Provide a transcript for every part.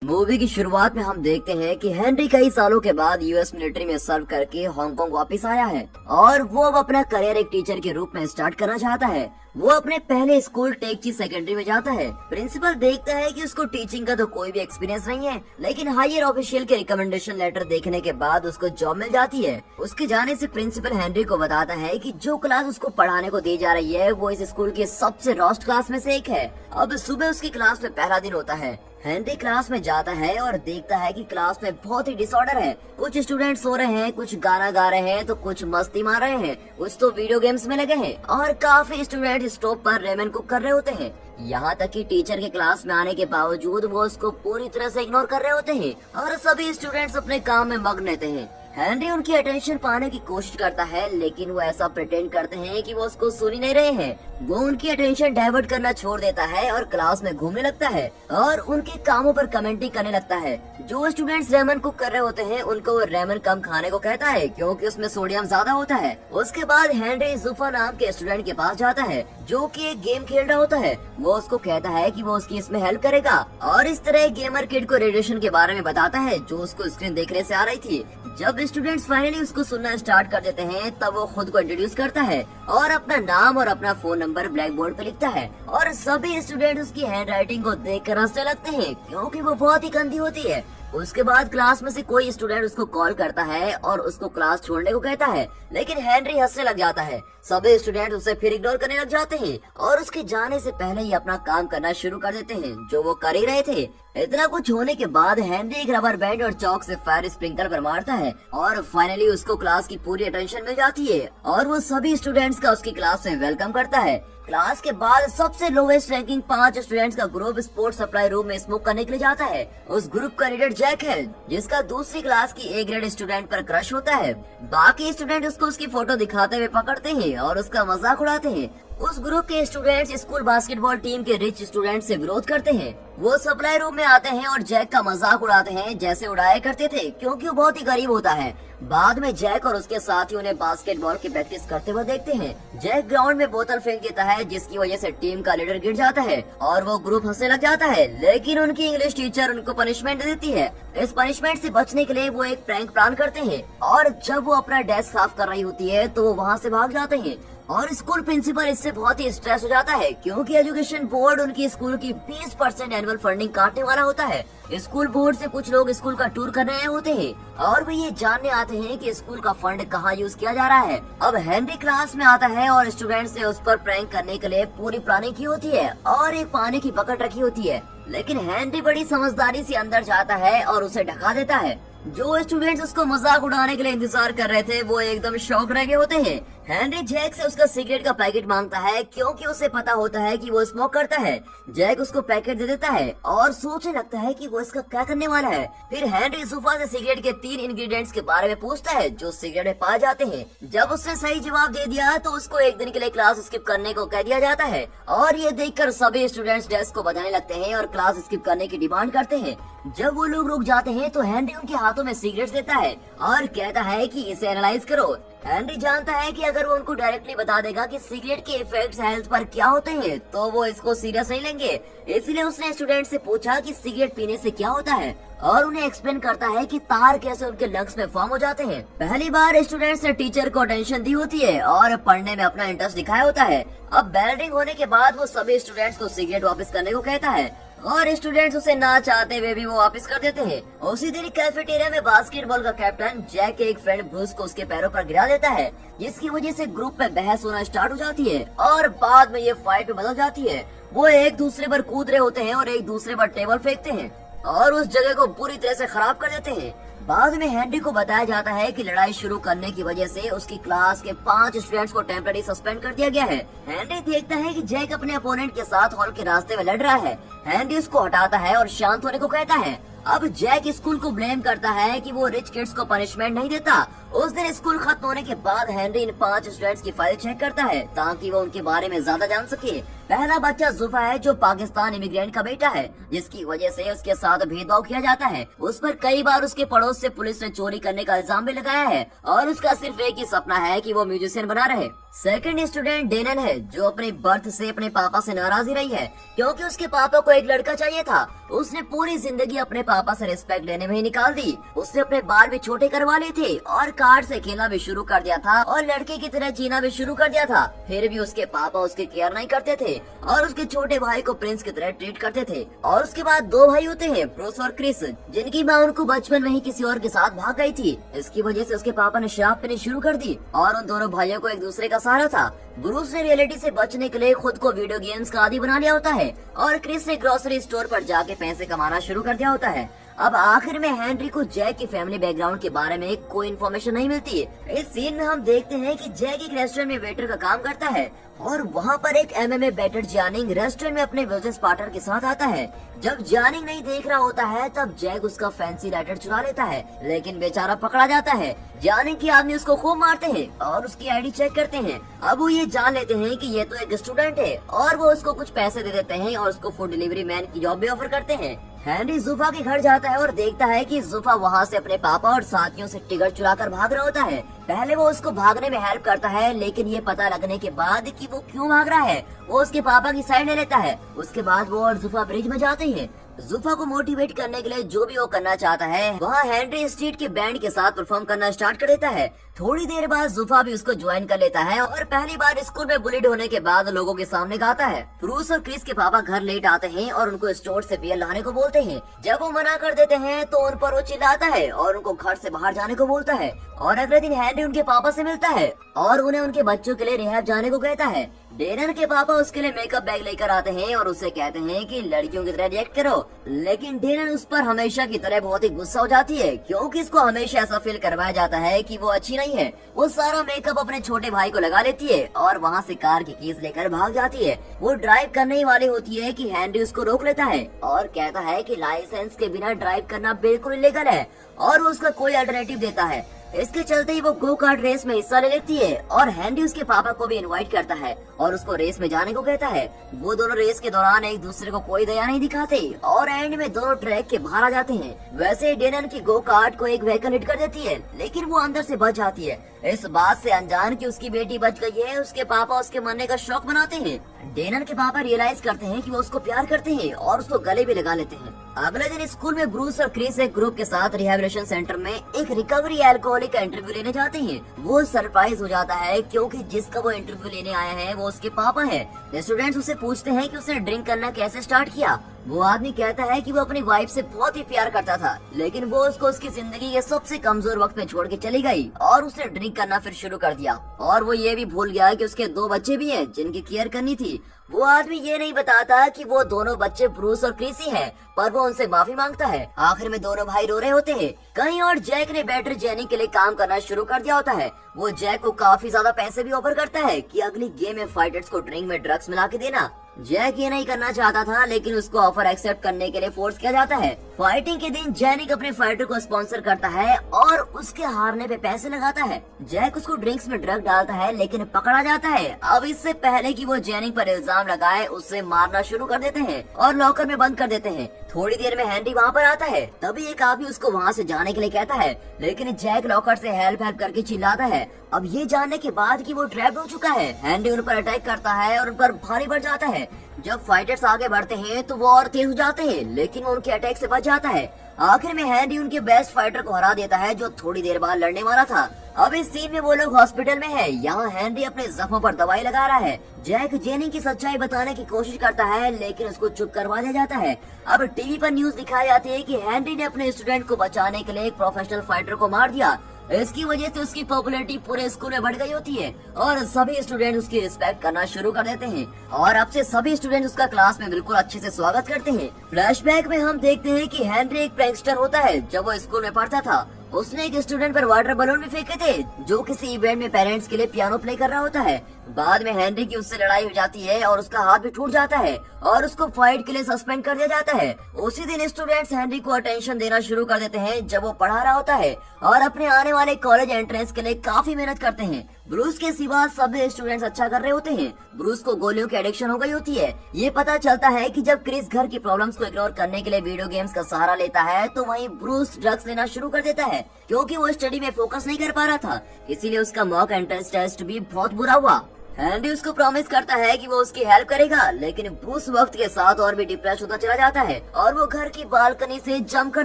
Movie की शुरुआत में हम देखते हैं कि हेनरी कई सालों के बाद यूएस मिलिट्री में सर्व करके हांगकांग वापस आया है और वो अब अपना करियर एक टीचर के रूप में स्टार्ट करना चाहता है। वो अपने पहले स्कूल टेकची सेकेंडरी में जाता है। प्रिंसिपल देखता है कि उसको टीचिंग का तो कोई भी एक्सपीरियंस नहीं है, लेकिन हायर ऑफिशियल के रिकमेंडेशन लेटर देखने के बाद उसको जॉब मिल जाती है। उसके जाने से प्रिंसिपल हेनरी को बताता है कि जो क्लास उसको पढ़ाने को दी जा रही है वो इस स्कूल की सबसे रोस्ट क्लास में से एक है। अब सुबह उसकी क्लास में पहला दिन होता है। हेनरी क्लास में जाता है और देखता है कि क्लास में बहुत ही डिसऑर्डर है। कुछ स्टूडेंट सो रहे हैं, कुछ गाना गा रहे हैं, तो कुछ मस्ती मार रहे हैं, कुछ तो वीडियो गेम्स में लगे हैं और काफी स्टूडेंट स्टॉप पर रेमन कुक कर रहे होते हैं। यहाँ तक कि टीचर के क्लास में आने के बावजूद वो उसको पूरी तरह से इग्नोर कर रहे होते हैं और सभी स्टूडेंट्स अपने काम में मग्न रहते हैं। हेनरी उनकी अटेंशन पाने की कोशिश करता है, लेकिन वो ऐसा प्रिटेंड करते हैं कि वो उसको सुन ही नहीं रहे हैं। वो उनकी अटेंशन डाइवर्ट करना छोड़ देता है और क्लास में घूमने लगता है और उनके कामों पर कमेंटिंग करने लगता है। जो स्टूडेंट्स रेमन कुक कर रहे होते हैं उनको वो रेमन कम खाने को कहता है क्योंकि उसमें सोडियम ज्यादा होता है। उसके बाद हेनरी जुफा नाम के स्टूडेंट के पास जाता है जो कि एक गेम खेल रहा होता है। वो उसको कहता है कि वो उसकी इसमें हेल्प करेगा और इस तरह गेमर किड को रेडिएशन के बारे में बताता है जो उसको स्क्रीन देखने से आ रही थी। जब स्टूडेंट्स फाइनली उसको सुनना स्टार्ट कर देते हैं तब वो खुद को इंट्रोड्यूस करता है और अपना नाम और अपना फोन नंबर ब्लैक बोर्ड पे लिखता है और सभी स्टूडेंट उसकी हैंड राइटिंग को देखकर हंसने लगते हैं क्योंकि वो बहुत ही गंदी होती है। उसके बाद क्लास में से कोई स्टूडेंट उसको कॉल करता है और उसको क्लास छोड़ने को कहता है, लेकिन हेनरी हंसने लग जाता है। सभी स्टूडेंट उसे फिर इग्नोर करने लग जाते हैं और उसके जाने से पहले ही अपना काम करना शुरू कर देते हैं जो वो कर ही रहे थे। इतना कुछ होने के बाद हेनरी एक रबर बैंड और चौक से फायर स्प्रिंकलर पर मारता है और फाइनली उसको क्लास की पूरी अटेंशन मिल जाती है और वो सभी स्टूडेंट्स का उसकी क्लास में वेलकम करता है। क्लास के बाद सबसे लोवेस्ट रैंकिंग 5 स्टूडेंट्स का ग्रुप स्पोर्ट्स सप्लाई रूम में स्मोक करने के लिए जाता है। उस ग्रुप का लीडर जैक है जिसका दूसरी क्लास की ए ग्रेड स्टूडेंट पर क्रश होता है। बाकी स्टूडेंट उसको उसकी फोटो दिखाते हुए पकड़ते हैं और उसका मजाक उड़ाते हैं। उस ग्रुप के स्टूडेंट्स स्कूल बास्केटबॉल टीम के रिच स्टूडेंट से विरोध करते हैं। वो सप्लाई रूम में आते हैं और जैक का मजाक उड़ाते हैं जैसे उड़ाया करते थे क्योंकि वो बहुत ही गरीब होता है। बाद में जैक और उसके साथियों ने बास्केटबॉल की प्रैक्टिस करते हुए देखते हैं। जैक ग्राउंड में बोतल फेंक देता है जिसकी वजह से टीम का लीडर गिर जाता है और वो ग्रुप हंसने लग जाता है, लेकिन उनकी इंग्लिश टीचर उनको पनिशमेंट दे देती है। इस पनिशमेंट से बचने के लिए वो एक प्रैंक प्लान करते हैं और जब वो अपना डेस्क साफ कर रही होती है तो वो वहाँ से भाग जाते हैं और स्कूल प्रिंसिपल इससे बहुत ही स्ट्रेस हो जाता है क्योंकि एजुकेशन बोर्ड उनकी स्कूल की 20% एनुअल फंडिंग काटने वाला होता है। स्कूल बोर्ड से कुछ लोग स्कूल का टूर करने आए होते हैं और वो ये जानने आते हैं कि स्कूल का फंड कहाँ यूज किया जा रहा है। अब हेनरी क्लास में आता है और स्टूडेंट्स ने उस पर प्रैंक करने के लिए पूरी प्लानिंग की होती है और एक पानी की बकेट रखी होती है, लेकिन हेनरी बड़ी समझदारी से अंदर जाता है और उसे ढका देता है। जो स्टूडेंट्स उसको मजाक उड़ाने के लिए इंतजार कर रहे थे वो एकदम शॉक रह गए होते हैं। हेनरी जैक से उसका सिगरेट का पैकेट मांगता है क्योंकि उसे पता होता है कि वो स्मोक करता है। जैक उसको पैकेट दे देता है और सोचने लगता है कि वो इसका क्या करने वाला है। फिर हेनरी सुफा से सिगरेट के 3 इंग्रेडिएंट्स के बारे में पूछता है जो सिगरेट में पाए जाते हैं। जब उसने सही जवाब दे दिया तो उसको एक दिन के लिए क्लास स्किप करने को कह दिया जाता है और ये देखकर सभी स्टूडेंट्स डेस्क को बजाने लगते हैं और क्लास स्किप करने की डिमांड करते हैं। जब वो लोग रुक जाते हैं तो हेनरी उनके हाथों में सिगरेट देता है और कहता है कि इसे एनालाइज करो। हेनरी जानता है कि अगर वो उनको डायरेक्टली बता देगा कि सिगरेट के इफेक्ट्स हेल्थ पर क्या होते हैं तो वो इसको सीरियस नहीं लेंगे, इसलिए उसने स्टूडेंट से पूछा कि सिगरेट पीने से क्या होता है और उन्हें एक्सप्लेन करता है कि तार कैसे उनके लंग्स में फॉर्म हो जाते हैं। पहली बार स्टूडेंट्स ने टीचर को अटेंशन दी होती है और पढ़ने में अपना इंटरेस्ट दिखाया होता है। अब बेल रिंग होने के बाद वो सभी स्टूडेंट्स को सिगरेट वापस करने को कहता है और स्टूडेंट्स उसे ना चाहते हुए भी वो वापस कर देते हैं। उसी दिन कैफेटेरिया में बास्केटबॉल का कैप्टन जैक के एक फ्रेंड ब्रूस को उसके पैरों पर गिरा देता है जिसकी वजह से ग्रुप में बहस होना स्टार्ट हो जाती है और बाद में ये फाइट में बदल जाती है। वो एक दूसरे पर कूद रहे होते हैं और एक दूसरे पर टेबल फेंकते हैं और उस जगह को पूरी तरह से खराब कर देते हैं। बाद में हेनरी को बताया जाता है कि लड़ाई शुरू करने की वजह से उसकी क्लास के 5 स्टूडेंट्स को टेम्पररी सस्पेंड कर दिया गया है। हेनरी देखता है कि जैक अपने अपोनेंट के साथ हॉल के रास्ते में लड़ रहा है। हेनरी उसको हटाता है और शांत होने को कहता है। अब जैक स्कूल को ब्लेम करता है कि वो रिच किड्स को पनिशमेंट नहीं देता। उस दिन स्कूल खत्म होने के बाद हेनरी इन 5 स्टूडेंट्स की फाइल चेक करता है ताकि वो उनके बारे में ज्यादा जान सके। पहला बच्चा जुफा है जो पाकिस्तान इमिग्रेंट का बेटा है, जिसकी वजह से उसके साथ भेदभाव किया जाता है। उस पर कई बार उसके पड़ोस से पुलिस ने चोरी करने का इल्जाम भी लगाया है और उसका सिर्फ एक ही सपना है कि वो म्यूजिशियन बना रहे। सेकंड स्टूडेंट डेनन है जो अपने बर्थ से अपने पापा से नाराज ही रही है क्योंकि उसके पापा को एक लड़का चाहिए था। उसने पूरी जिंदगी अपने पापा से रिस्पेक्ट लेने में ही निकाल दी। उसने अपने बाल भी छोटे करवा लिए थे और कार्ड से खेलना भी शुरू कर दिया था और लड़के की तरह जीना भी शुरू कर दिया था। फिर भी उसके पापा उसकी केयर नहीं करते थे और उसके छोटे भाई को प्रिंस की तरह ट्रीट करते थे। और उसके बाद 2 भाई होते हैं, ब्रूस और क्रिस, जिनकी माँ उनको बचपन में ही किसी और के साथ भाग गई थी। इसकी वजह से उसके पापा ने शराब पीनी शुरू कर दी और उन दोनों भाइयों को एक दूसरे का सहारा था। ब्रूस ने रियलिटी से बचने के लिए खुद को वीडियो गेम्स का आदी बना लिया होता है और क्रिस ने ग्रोसरी स्टोर पर जाके पैसे कमाना शुरू कर दिया होता है। अब आखिर में हेनरी को जैक की फैमिली बैकग्राउंड के बारे में कोई इन्फॉर्मेशन नहीं मिलती। इस सीन में हम देखते हैं कि जैक एक रेस्टोरेंट में वेटर का काम करता है और वहाँ पर एक MMA बैटर जानिंग रेस्टोरेंट में अपने बिजनेस पार्टनर के साथ आता है। जब जानिंग नहीं देख रहा होता है तब जैक उसका फैंसी लाइटर चुरा लेता है, लेकिन बेचारा पकड़ा जाता है। जानिंग के आदमी उसको खूब मारते हैं और उसकी आईडी चेक करते हैं। अब वो ये जान लेते हैं कि ये तो एक स्टूडेंट है और वो उसको कुछ पैसे दे देते हैं और उसको फूड डिलीवरी मैन की जॉब भी ऑफर करते हैं। हेनरी जुफा के घर जाता है और देखता है कि जुफा वहाँ से अपने पापा और साथियों से टिकट चुराकर भाग रहा होता है। पहले वो उसको भागने में हेल्प करता है, लेकिन ये पता लगने के बाद कि वो क्यों भाग रहा है वो उसके पापा की साइड ले लेता है। उसके बाद वो और जुफा ब्रिज में जाते हैं। जुफा को मोटिवेट करने के लिए जो भी वो करना चाहता है वहाँ हेनरी स्ट्रीट के बैंड के साथ परफॉर्म करना स्टार्ट कर देता है। थोड़ी देर बाद जुफा भी उसको ज्वाइन कर लेता है और पहली बार स्कूल में बुलिड होने के बाद लोगों के सामने गाता है। ब्रूस और क्रिस के पापा घर लेट आते हैं और उनको स्टोर से बियर लाने को बोलते हैं। जब वो मना कर देते हैं तो उन पर वो चिल्लाता है और उनको घर से बाहर जाने को बोलता है। और अगले दिन हेनरी उनके पापा से मिलता है और उन्हें उनके बच्चों के लिए रिहैब जाने को कहता है। डेनन के पापा उसके लिए मेकअप बैग लेकर आते हैं और उससे कहते हैं कि लड़कियों की तरह रिएक्ट करो, लेकिन डेनन उस पर हमेशा की तरह बहुत ही गुस्सा हो जाती है क्योंकि इसको हमेशा ऐसा फील करवाया जाता है कि वो अच्छी नहीं है। वो सारा मेकअप अपने छोटे भाई को लगा लेती है और वहाँ से कार की कीज लेकर भाग जाती है। वो ड्राइव करने ही वाली होती है कि हेनरी उसको रोक लेता है और कहता है कि लाइसेंस के बिना ड्राइव करना बिल्कुल इलीगल है और वो उसका कोई अल्टरनेटिव देता है। इसके चलते ही वो गो कार्ट रेस में हिस्सा ले लेती है और हेनरी उसके पापा को भी इनवाइट करता है और उसको रेस में जाने को कहता है। वो दोनों रेस के दौरान एक दूसरे को कोई दया नहीं दिखाते और एंड में दोनों ट्रैक के बाहर आ जाते हैं। वैसे डेनन की गो कार्ट को एक व्हीकल हिट कर देती है, लेकिन वो अंदर से बच जाती है। इस बात से अनजान कि उसकी बेटी बच गई है, उसके पापा उसके मरने का शौक मनाते हैं। डेनन के पापा रियलाइज करते हैं कि वो उसको प्यार करते हैं और उसको गले भी लगा लेते हैं। अगले दिन स्कूल में ब्रूस और क्रिस एक ग्रुप के साथ रिहैबिलिटेशन सेंटर में एक रिकवरी अल्कोहलिक का इंटरव्यू लेने जाते हैं। वो सरप्राइज हो जाता है क्योंकि जिसका वो इंटरव्यू लेने आया है वो उसके पापा है। स्टूडेंट्स उससे पूछते हैं कि उसने ड्रिंक करना कैसे स्टार्ट किया। वो आदमी कहता है कि वो अपनी वाइफ से बहुत ही प्यार करता था, लेकिन वो उसको उसकी जिंदगी के सबसे कमजोर वक्त में छोड़ के चली गई और उसने ड्रिंक करना फिर शुरू कर दिया। और वो ये भी भूल गया कि उसके 2 बच्चे भी हैं जिनकी केयर करनी थी। वो आदमी ये नहीं बताता कि वो दोनों बच्चे ब्रूस और क्रिस ही हैं, पर वो उनसे माफी मांगता है। आखिर में दोनों भाई रो रहे होते हैं। कहीं और जैक ने बैटर जेनी के लिए काम करना शुरू कर दिया होता है। वो जैक को काफी ज्यादा पैसे भी ऑफर करता है कि अगली गेम में फाइटर्स को ड्रिंक में ड्रग्स मिला के देना। जैक ये नहीं करना चाहता था, लेकिन उसको ऑफर एक्सेप्ट करने के लिए फोर्स किया जाता है। फाइटिंग के दिन जैनिक अपने फाइटर को स्पॉन्सर करता है और उसके हारने पे पैसे लगाता है। जैक उसको ड्रिंक्स में ड्रग डालता है, लेकिन पकड़ा जाता है। अब इससे पहले कि वो जैनिक पर इल्जाम लगाए उसे मारना शुरू कर देते हैं और लॉकर में बंद कर देते हैं। थोड़ी देर में हेनरी वहाँ पर आता है, तभी एक आदमी उसको वहाँ से जाने के लिए कहता है, लेकिन जैक लॉकर से हेल्प करके चिल्लाता है। अब ये जानने के बाद कि वो ट्रैप्ड हो चुका है, हेनरी उन पर अटैक करता है और उन पर भारी बढ़ जाता है। जब फाइटर्स आगे बढ़ते हैं तो वो और तेज हो जाते हैं, लेकिन वो उनके अटैक से बच जाता है। आखिर में हेनरी उनके बेस्ट फाइटर को हरा देता है जो थोड़ी देर बाद लड़ने वाला था। अब इस सीन में वो लोग हॉस्पिटल में है। यहाँ हेनरी अपने जख्मों पर दवाई लगा रहा है। जैक जेनी की सच्चाई बताने की कोशिश करता है, लेकिन उसको चुप करवा दिया जाता है। अब टीवी पर न्यूज दिखाई जाती है कि हेनरी ने अपने स्टूडेंट को बचाने के लिए एक प्रोफेशनल फाइटर को मार दिया। इसकी वजह से उसकी पॉपुलैरिटी पूरे स्कूल में बढ़ गई होती है और सभी स्टूडेंट उसकी रिस्पेक्ट करना शुरू कर देते हैं और अब से सभी स्टूडेंट उसका क्लास में बिल्कुल अच्छे से स्वागत करते हैं। फ्लैशबैक में हम देखते हैं कि हेनरी एक प्रैंकस्टर होता है। जब वो स्कूल में पढ़ता था उसने एक स्टूडेंट पर वाटर बलून भी फेंके थे जो किसी इवेंट में पेरेंट्स के लिए पियानो प्ले कर रहा होता है। बाद में हेनरी की उससे लड़ाई हो जाती है और उसका हाथ भी टूट जाता है और उसको फाइट के लिए सस्पेंड कर दिया जाता है। उसी दिन स्टूडेंट्स हेनरी को अटेंशन देना शुरू कर देते हैं जब वो पढ़ा रहा होता है और अपने आने वाले कॉलेज एंट्रेंस के लिए काफी मेहनत करते हैं। ब्रूस के सिवा सभी स्टूडेंट्स अच्छा कर रहे होते हैं। ब्रूस को गोलियों की एडिक्शन हो गई होती है। ये पता चलता है कि जब क्रिस घर की प्रॉब्लम्स को इग्नोर करने के लिए वीडियो गेम्स का सहारा लेता है तो वहीं ब्रूस ड्रग्स लेना शुरू कर देता है क्योंकि वो स्टडी में फोकस नहीं कर पा रहा था। इसीलिए उसका मॉक एंट्रेंस टेस्ट भी बहुत बुरा हुआ। हेनरी उसको प्रॉमिस करता है कि वो उसकी हेल्प करेगा, लेकिन ब्रूस वक्त के साथ और भी डिप्रेस होता चला जाता है और वो घर की बालकनी से जंप कर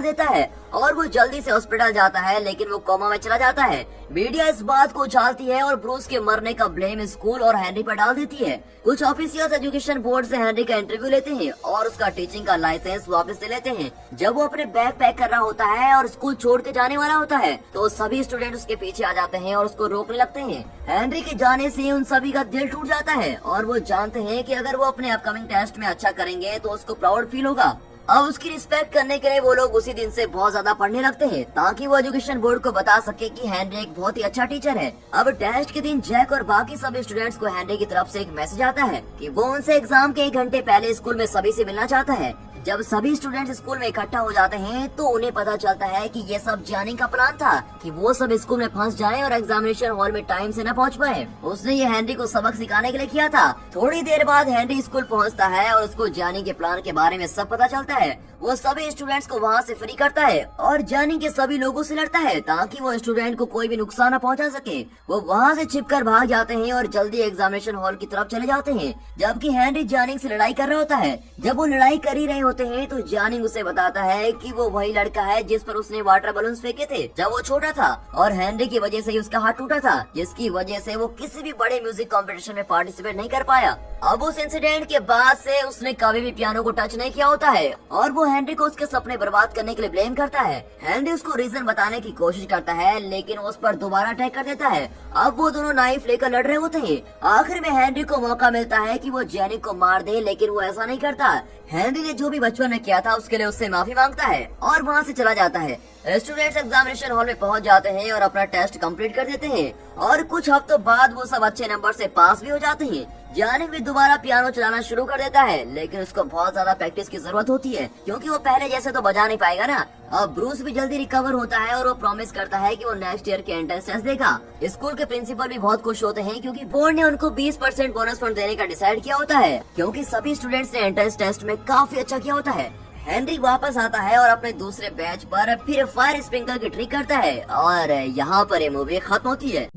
देता है और वो जल्दी से हॉस्पिटल जाता है, लेकिन वो कोमा में चला जाता है। मीडिया इस बात को उछालती है और ब्रूस के मरने का ब्लेम स्कूल और हेनरी पर डाल देती है। कुछ ऑफिशियल्स एजुकेशन बोर्ड से हेनरी का इंटरव्यू लेते हैं और उसका टीचिंग का लाइसेंस वापस ले लेते हैं। जब वो अपने बैग पैक कर रहा होता है और स्कूल छोड़ के जाने वाला होता है तो सभी स्टूडेंट उसके पीछे आ जाते हैं और उसको रोकने लगते हैं। हेनरी के जाने से उन सभी का दिल टूट जाता है और वो जानते हैं कि अगर वो अपने अपकमिंग टेस्ट में अच्छा करेंगे तो उसको प्राउड फील होगा। अब उसकी रिस्पेक्ट करने के लिए वो लोग उसी दिन से बहुत ज्यादा पढ़ने लगते हैं ताकि वो एजुकेशन बोर्ड को बता सके कि हेनरी एक बहुत ही अच्छा टीचर है। अब टेस्ट के दिन जैक और बाकी सभी स्टूडेंट्स को हेनरी की तरफ से एक मैसेज आता है कि वो उनसे एग्जाम के 1 घंटे पहले स्कूल में सभी से मिलना चाहता है। जब सभी स्टूडेंट्स स्कूल में इकट्ठा हो जाते हैं तो उन्हें पता चलता है कि ये सब जानी का प्लान था कि वो सब स्कूल में फंस जाएं और एग्जामिनेशन हॉल में टाइम से न पहुंच पाए। उसने ये हेनरी को सबक सिखाने के लिए किया था। थोड़ी देर बाद हेनरी स्कूल पहुंचता है और उसको जानी के प्लान के बारे में सब पता चलता है। वो सभी स्टूडेंट्स को वहाँ से फ्री करता है और जानी के सभी लोगों से लड़ता है ताकि वो स्टूडेंट को कोई भी नुकसान न पहुंचा सके। वो वहाँ से छिपकर भाग जाते हैं और जल्दी एग्जामिनेशन हॉल की तरफ चले जाते हैं, जबकि हेनरी जानिंग से लड़ाई कर रहा होता है। जब वो लड़ाई कर ही रहे होते हैं तो जानिंग उसे बताता है कि वो वही लड़का है जिस पर उसने वाटर बलून्स फेंके थे जब वो छोटा था और हेनरी की वजह से ही उसका हाथ टूटा था, जिसकी वजह से वो किसी भी बड़े म्यूजिक कंपटीशन में पार्टिसिपेट नहीं कर पाया। अब उस इंसिडेंट के बाद से उसने कभी भी पियानो को टच नहीं किया होता है और वो हेनरी को उसके सपने बर्बाद करने के लिए ब्लेम करता है। हेनरी उसको रीजन बताने की कोशिश करता है लेकिन उस पर दोबारा अटैक कर देता है। अब वो दोनों नाइफ लेकर लड़ रहे होते हैं। आखिर में हेनरी को मौका मिलता है कि वो जेनी को मार दे, लेकिन वो ऐसा नहीं करता। हेनरी ने जो भी बचपन में किया था उसके लिए उससे माफी मांगता है और वहाँ से चला जाता है। स्टूडेंट्स एग्जामिनेशन हॉल में पहुँच जाते हैं और अपना टेस्ट कंप्लीट कर देते हैं और कुछ हफ्तों बाद वो सब अच्छे नंबर से पास भी हो जाते हैं। जानिक भी दोबारा पियानो चलाना शुरू कर देता है, लेकिन उसको बहुत ज्यादा प्रैक्टिस की जरूरत होती है क्योंकि वो पहले जैसे तो बजा नहीं पाएगा ना। अब ब्रूस भी जल्दी रिकवर होता है और वो प्रॉमिस करता है कि वो नेक्स्ट ईयर के एंट्रेंस टेस्ट देगा। स्कूल के प्रिंसिपल भी बहुत खुश होते हैं क्योंकि बोर्ड ने उनको 20% बोनस फंड देने का डिसाइड किया होता है क्योंकि सभी स्टूडेंट्स ने एंट्रेंस टेस्ट में काफी अच्छा किया होता है। हेनरी वापस आता है और अपने दूसरे बैच पर फिर फायर स्प्रिंकलर की ट्रिक करता है और यहाँ पर ये मूवी खत्म होती है।